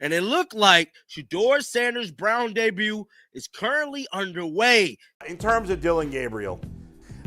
and it looked like Shedeur Sanders' Brown debut is currently underway. In terms of Dillon Gabriel,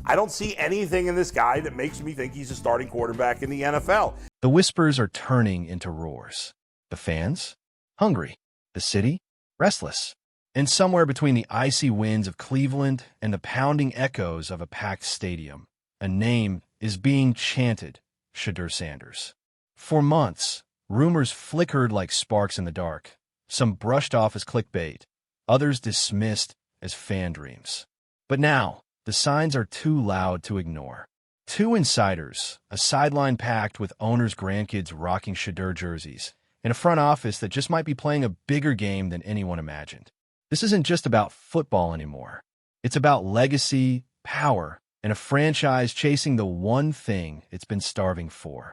I don't see anything in this guy that makes me think he's a starting quarterback in the NFL. The whispers are turning into roars. The fans? Hungry. The city? Restless. And somewhere between the icy winds of Cleveland and the pounding echoes of a packed stadium, a name is being chanted: Shedeur Sanders. For months, rumors flickered like sparks in the dark, some brushed off as clickbait, others dismissed as fan dreams. But now, the signs are too loud to ignore. Two insiders, a sideline packed with owners' grandkids rocking Shedeur jerseys, and a front office that just might be playing a bigger game than anyone imagined. This isn't just about football anymore. It's about legacy, power, and a franchise chasing the one thing it's been starving for: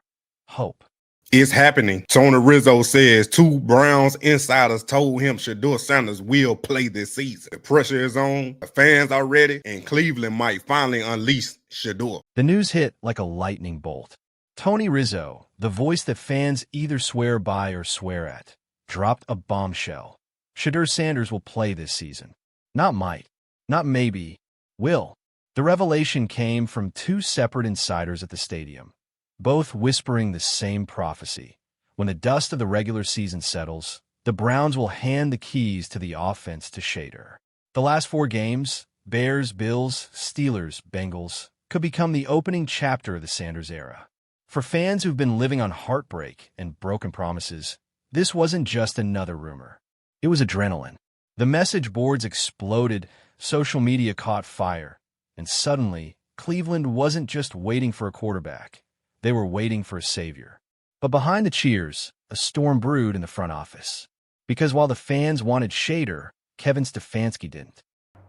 hope. It's happening. Tony Rizzo says two Browns insiders told him Shedeur Sanders will play this season. The pressure is on, the fans are ready, and Cleveland might finally unleash Shedeur. The news hit like a lightning bolt. Tony Rizzo, the voice that fans either swear by or swear at, dropped a bombshell. Shedeur Sanders will play this season. Not might, not maybe, will. The revelation came from two separate insiders at the stadium, both whispering the same prophecy. When the dust of the regular season settles, the Browns will hand the keys to the offense to Shedeur. The last 4 games, Bears, Bills, Steelers, Bengals, could become the opening chapter of the Sanders era. For fans who've been living on heartbreak and broken promises, this wasn't just another rumor. It was adrenaline. The message boards exploded, social media caught fire, and suddenly, Cleveland wasn't just waiting for a quarterback. They were waiting for a savior. But behind the cheers, a storm brewed in the front office. Because while the fans wanted Shedeur, Kevin Stefanski didn't.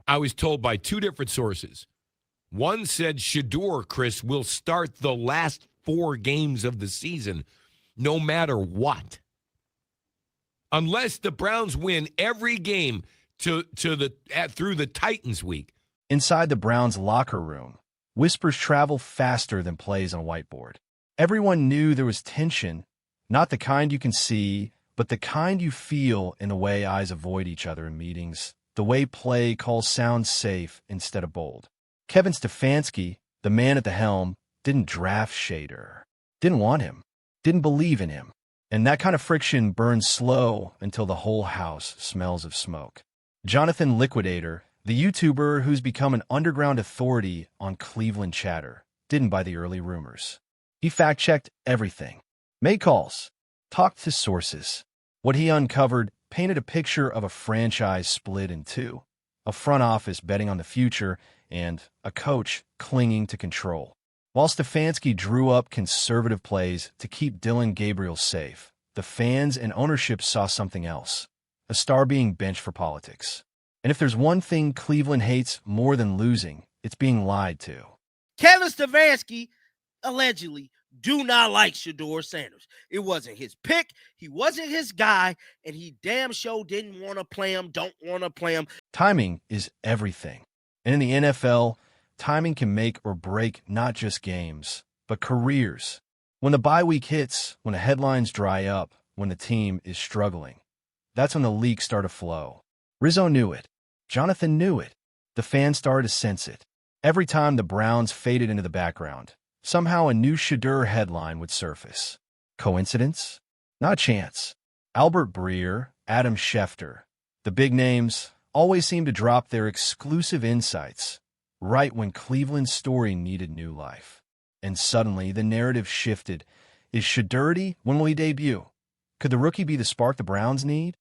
I was told by 2 different sources. One said Shedeur, Chris, will start the last 4 games of the season, no matter what. Unless the Browns win every game through the Titans week. Inside the Browns' locker room, whispers travel faster than plays on a whiteboard. Everyone knew there was tension, not the kind you can see, but the kind you feel in the way eyes avoid each other in meetings, the way play calls sound safe instead of bold. Kevin Stefanski, the man at the helm, didn't draft Shedeur, didn't want him, didn't believe in him. And that kind of friction burns slow until the whole house smells of smoke. Jonathan Liquidator, the YouTuber who's become an underground authority on Cleveland chatter, didn't buy the early rumors. He fact-checked everything, made calls, talked to sources. What he uncovered painted a picture of a franchise split in 2, a front office betting on the future and a coach clinging to control. While Stefanski drew up conservative plays to keep Dillon Gabriel safe, the fans and ownership saw something else: a star being benched for politics. And if there's one thing Cleveland hates more than losing, it's being lied to. Kevin Stefanski allegedly do not like Shedeur Sanders. It wasn't his pick. He wasn't his guy, and he damn sure didn't want to play him, don't want to play him. Timing is everything. And in the NFL, timing can make or break not just games, but careers. When the bye week hits, when the headlines dry up, when the team is struggling, that's when the leaks start to flow. Rizzo knew it. Jonathan knew it. The fans started to sense it. Every time the Browns faded into the background, somehow a new Shedeur headline would surface. Coincidence? Not chance. Albert Breer, Adam Schefter, the big names always seem to drop their exclusive insights right when Cleveland's story needed new life. And suddenly, the narrative shifted. Is Shedeur? When will he debut? Could the rookie be the spark the Browns need?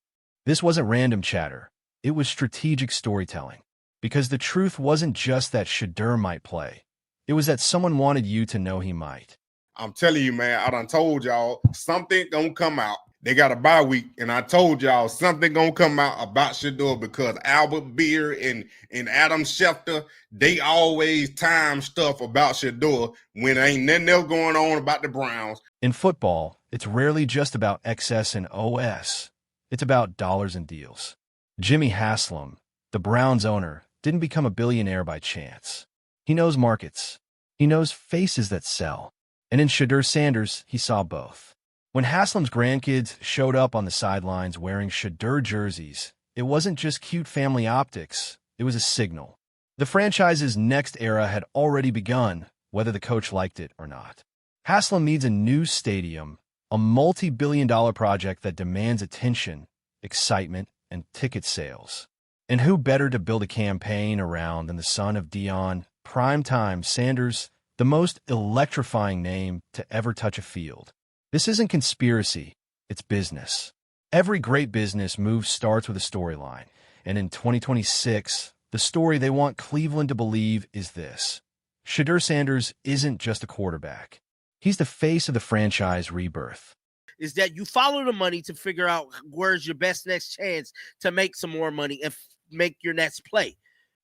This wasn't random chatter. It was strategic storytelling. Because the truth wasn't just that Shedeur might play. It was that someone wanted you to know he might. I'm telling you, man, I done told y'all something gonna come out. They got a bye week, and I told y'all something gonna come out about Shedeur because Albert Beer and Adam Schefter, they always time stuff about Shedeur when ain't nothing else going on about the Browns. In football, it's rarely just about XS and OS. It's about dollars and deals. Jimmy Haslam, the Browns owner, didn't become a billionaire by chance. He knows markets. He knows faces that sell. And in Shedeur Sanders, he saw both. When Haslam's grandkids showed up on the sidelines wearing Shedeur jerseys, it wasn't just cute family optics, it was a signal. The franchise's next era had already begun, whether the coach liked it or not. Haslam needs a new stadium, a multi-billion-dollar project that demands attention, excitement, and ticket sales. And who better to build a campaign around than the son of Deion, primetime Sanders, the most electrifying name to ever touch a field. This isn't conspiracy, it's business. Every great business move starts with a storyline, and in 2026, the story they want Cleveland to believe is this. Shedeur Sanders isn't just a quarterback. He's the face of the franchise rebirth. Is that you follow the money to figure out where's your best next chance to make some more money and make your next play.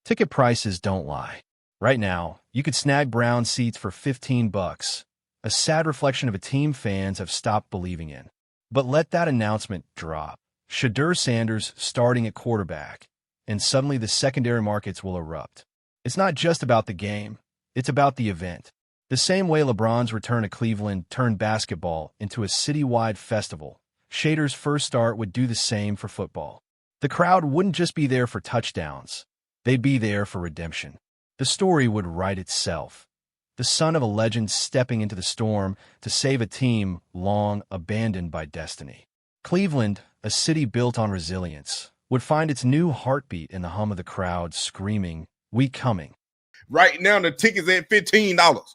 Ticket prices don't lie. Right now, you could snag Browns seats for $15, a sad reflection of a team fans have stopped believing in. But let that announcement drop. Shedeur Sanders starting at quarterback, and suddenly the secondary markets will erupt. It's not just about the game, it's about the event. The same way LeBron's return to Cleveland turned basketball into a citywide festival, Shedeur's first start would do the same for football. The crowd wouldn't just be there for touchdowns, they'd be there for redemption. The story would write itself. The son of a legend stepping into the storm to save a team long abandoned by destiny. Cleveland, a city built on resilience, would find its new heartbeat in the hum of the crowd screaming, "We coming." Right now, the ticket's at $15.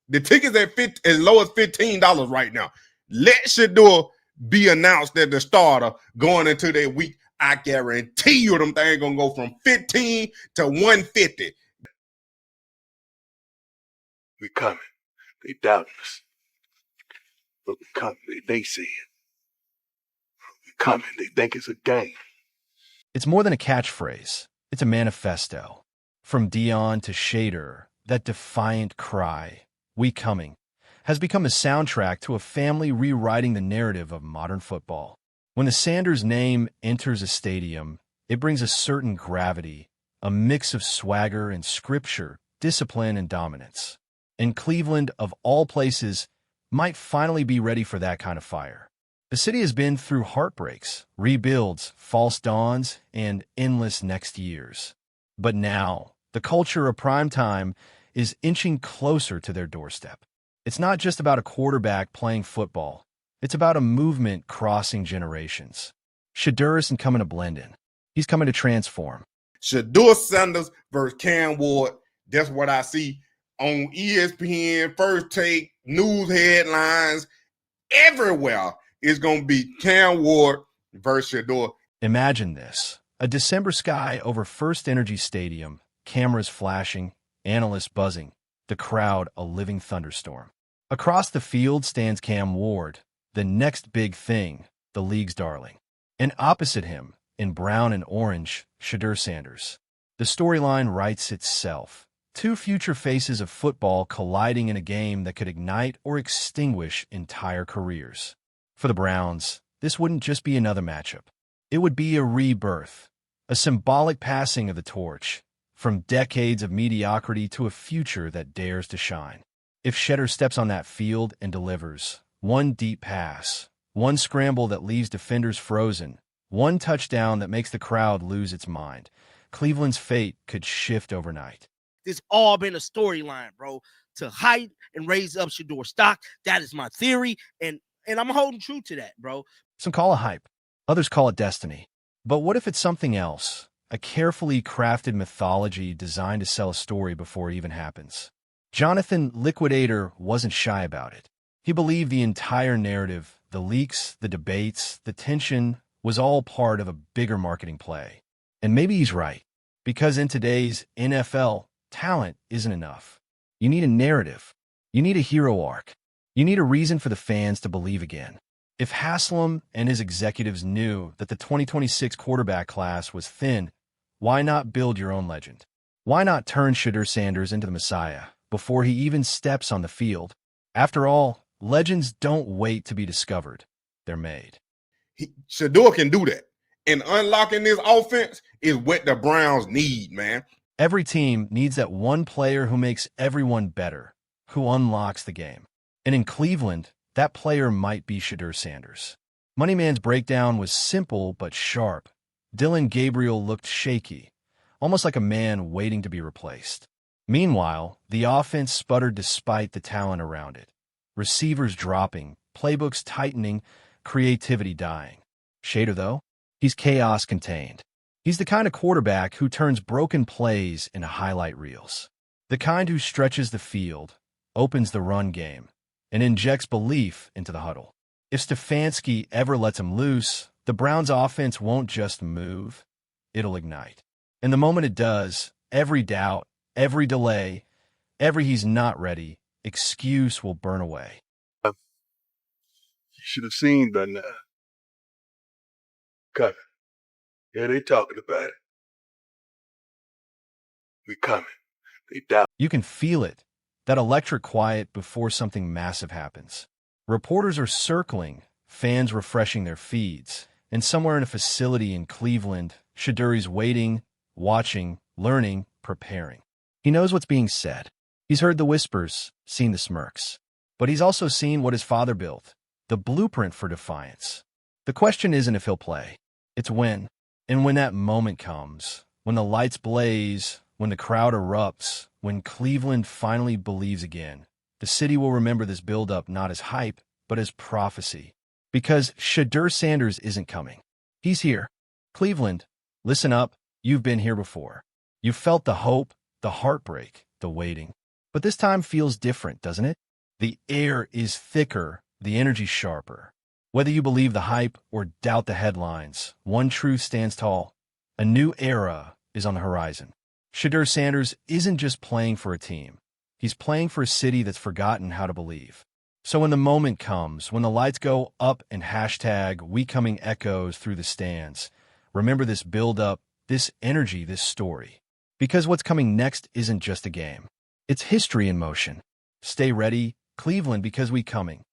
The ticket's at as low as $15 right now. Let Shedeur be announced as the starter going into that week. I guarantee you them things gonna go from 15 to 150. We coming. They doubting us. But we coming. They say it. We coming. They think it's a game. It's more than a catchphrase. It's a manifesto. From Deion to Shedeur, that defiant cry, "We coming," has become a soundtrack to a family rewriting the narrative of modern football. When the Sanders name enters a stadium, it brings a certain gravity, a mix of swagger and scripture, discipline and dominance. And Cleveland, of all places, might finally be ready for that kind of fire. The city has been through heartbreaks, rebuilds, false dawns, and endless next years. But now, the culture of primetime is inching closer to their doorstep. It's not just about a quarterback playing football. It's about a movement crossing generations. Shedeur isn't coming to blend in. He's coming to transform. Shedeur Sanders versus Cam Ward. That's what I see on ESPN, First Take, news headlines, everywhere. It's going to be Cam Ward versus Shedeur. Imagine this. A December sky over First Energy Stadium, cameras flashing, analysts buzzing, the crowd a living thunderstorm. Across the field stands Cam Ward, the next big thing, the league's darling. And opposite him, in brown and orange, Shedeur Sanders. The storyline writes itself. Two future faces of football colliding in a game that could ignite or extinguish entire careers. For the Browns, this wouldn't just be another matchup. It would be a rebirth, a symbolic passing of the torch, from decades of mediocrity to a future that dares to shine. If Shedeur steps on that field and delivers, one deep pass, one scramble that leaves defenders frozen, one touchdown that makes the crowd lose its mind, Cleveland's fate could shift overnight. It's all been a storyline, bro, to hype and raise up Shedeur stock. That is my theory, and I'm holding true to that, bro. Some call it hype. Others call it destiny. But what if it's something else? A carefully crafted mythology designed to sell a story before it even happens. Jonathan Liquidator wasn't shy about it. He believed the entire narrative, the leaks, the debates, the tension, was all part of a bigger marketing play. And maybe he's right, because in today's NFL, talent isn't enough. You need a narrative. You need a hero arc. You need a reason for the fans to believe again. If Haslam and his executives knew that the 2026 quarterback class was thin, why not build your own legend? Why not turn Shedeur Sanders into the Messiah before he even steps on the field? After all, legends don't wait to be discovered. They're made. Shedeur can do that. And unlocking this offense is what the Browns need, man. Every team needs that one player who makes everyone better, who unlocks the game. And in Cleveland, that player might be Shedeur Sanders. Moneyman's breakdown was simple but sharp. Dillon Gabriel looked shaky, almost like a man waiting to be replaced. Meanwhile, the offense sputtered despite the talent around it. Receivers dropping, playbooks tightening, creativity dying. Shedeur, though, he's chaos contained. He's the kind of quarterback who turns broken plays into highlight reels. The kind who stretches the field, opens the run game, and injects belief into the huddle. If Stefanski ever lets him loose, the Browns' offense won't just move, it'll ignite. And the moment it does, every doubt, every delay, every he's not ready, excuse will burn away. You should have seen by now. Coming. Yeah, they talking about it. We coming. They doubt. You can feel it, that electric quiet before something massive happens. Reporters are circling, fans refreshing their feeds, and somewhere in a facility in Cleveland, Shedeur's waiting, watching, learning, preparing. He knows what's being said. He's heard the whispers, seen the smirks. But he's also seen what his father built, the blueprint for defiance. The question isn't if he'll play, it's when. And when that moment comes, when the lights blaze, when the crowd erupts, when Cleveland finally believes again, the city will remember this buildup not as hype, but as prophecy. Because Shedeur Sanders isn't coming. He's here. Cleveland, listen up, you've been here before. You've felt the hope, the heartbreak, the waiting. But this time feels different, doesn't it? The air is thicker, the energy sharper. Whether you believe the hype or doubt the headlines, one truth stands tall. A new era is on the horizon. Shedeur Sanders isn't just playing for a team. He's playing for a city that's forgotten how to believe. So when the moment comes, when the lights go up and hashtag we coming echoes through the stands, remember this build-up, this energy, this story. Because what's coming next isn't just a game. It's history in motion. Stay ready, Cleveland, because we coming.